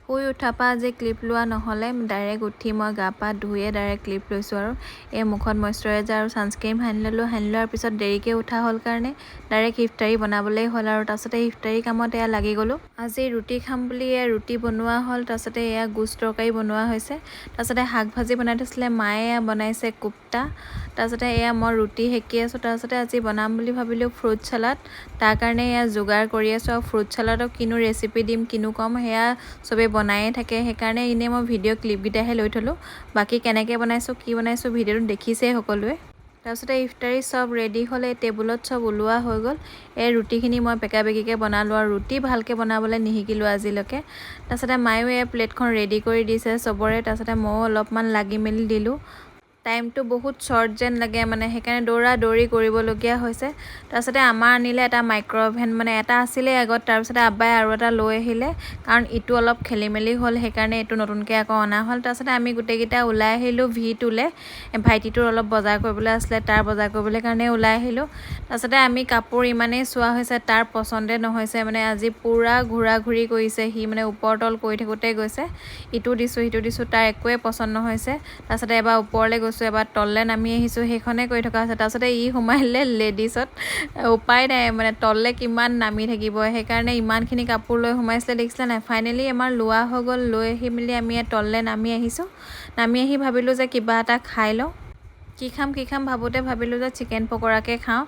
শুই উঠাৰ পৰা আজি ক্লিপ লোৱা নহ'লে ডাইৰেক্ট উঠি মই গা পা ধুয়ে ডাইৰেক্ট ক্লিপ লৈছোঁ আৰু এই মুখত মইশ্চাৰাইজাৰ আৰু ছানস্ক্ৰীম সানি সানি লোৱাৰ পিছত দেৰিকৈ উঠা হ'ল কাৰণে ডাইৰেক্ট ইফতাৰী বনাবলেই হ'ল আৰু তাৰপিছতে ইফতাৰী কামত এয়া লাগি গ'লোঁ। আজি ৰুটি খাম বুলি ৰুটি বনোৱা হ'ল, তাৰপিছতে এয়া গোছ তৰকাৰী বনোৱা হৈছে, তাৰপিছতে শাক ভাজি বনাই থৈছিলে মায়ে বনাইছে কোপ্তা, তাৰপিছতে এয়া মই ৰুটি সেকি আছোঁ। তাৰপিছতে আজি বনাম বুলি ভাবিলোঁ ফ্ৰুট চালাড, তাৰ কাৰণে এয়া যোগাৰ কৰি আছোঁ আৰু ফ্ৰুট চালাডক কিনো ৰেচিপি দিম কিনো ক'ম সেয়া চবেই বনায়ে থাকে, সেইকাৰণে এনেই মই ভিডিঅ' ক্লিপকেইটাহে লৈ থ'লোঁ, বাকী কেনেকৈ বনাইছোঁ কি বনাইছোঁ ভিডিঅ'টো দেখিছেই সকলোৱে। তাৰপিছতে ইফতাৰী চব ৰেডি হ'লে টেবুলত চব ওলোৱা হৈ গ'ল। এই ৰুটিখিনি মই বেকা বেকিকৈ বনালোঁ আৰু ৰুটি ভালকৈ বনাবলৈ নিশিকিলোঁ আজিলৈকে। তাৰপিছতে মায়েও এই প্লেটখন ৰেডি কৰি দিছে চবৰে, তাৰপিছতে ময়ো অলপমান লাগি মেলি দিলোঁ। টাইমটো বহুত শ্বৰ্ট যেন লাগে মানে, সেইকাৰণে দৌৰা দৌৰি কৰিবলগীয়া হৈছে। তাৰপিছতে আমাৰ আনিলে এটা মাইক্ৰ' অভেন, মানে এটা আছিলে আগত, তাৰপিছতে আব্বাই আৰু এটা লৈ আহিলে কাৰণ ইটো অলপ খেলি মেলি হ'ল, সেইকাৰণে এইটো নতুনকৈ আকৌ অনা হ'ল। তাৰপিছতে আমি গোটেইকেইটা ওলাই আহিলোঁ V2লে, ভাইটিটোৰ অলপ বজাৰ কৰিবলৈ আছিলে, তাৰ বজাৰ কৰিবলৈ কাৰণে ওলাই আহিলোঁ। তাৰপিছতে আমি কাপোৰ ইমানেই চোৱা হৈছে তাৰ পচন্দে নহৈছে, মানে আজি পূৰা ঘূৰা ঘূৰি কৰিছে সি, মানে ওপৰ তল কৰি থাকোঁতে গৈছে, ইটো দিছোঁ সিটো দিছোঁ তাৰ একোৱেই পচন্দ নহৈছে। তাৰপিছতে এবাৰ ওপৰলৈ গৈছোঁ এবাৰ তললৈ নামি আহিছোঁ, সেইখনেই কৰি থকা হৈছে। তাৰপিছতে ই সোমাইলে লেডিছত, উপায় নাই মানে তললৈ কিমান নামি থাকিব, সেইকাৰণে ইমানখিনি কাপোৰ লৈ সোমাইছিলে দেখিছিলে নাই। ফাইনেলি আমাৰ লোৱা হৈ গ'ল, লৈ আহি মেলি আমি তললৈ নামি আহিছোঁ। নামি আহি ভাবিলোঁ যে কিবা এটা খাই লওঁ, কি খাম ভাবোঁতে ভাবিলোঁ যে চিকেন পকৰাকে খাওঁ।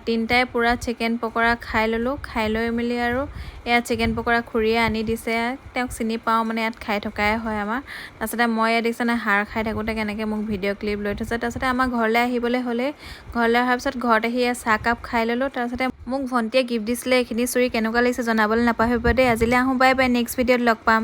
তিনিটাই পূৰা চিকেন পকৰা খাই ল'লোঁ, খাই লৈ মেলি আৰু এয়া চিকেন পকৰা খুৰীয়ে আনি দিছে, তেওঁক চিনি পাওঁ মানে ইয়াত খাই থকাই হয় আমাৰ। তাৰপিছতে মই ইয়াত দেখিছেনে হাৰ খাই থাকোঁতে কেনেকৈ মোক ভিডিঅ' ক্লিপ লৈ থৈছে। তাৰপিছতে আমাৰ ঘৰলৈ আহিবলৈ হ'লেই, ঘৰলৈ অহাৰ পিছত ঘৰত আহি চাহকাপ খাই ল'লোঁ। তাৰপিছতে মোক ভণ্টিয়ে গিফ্ট দিছিলে, এইখিনি চুৰি কেনেকুৱা লাগিছে জনাবলৈ নাপাহৰিব দেই। আজিলৈ আহোঁ, বাই বাই, নেক্সট ভিডিঅ'ত লগ পাম।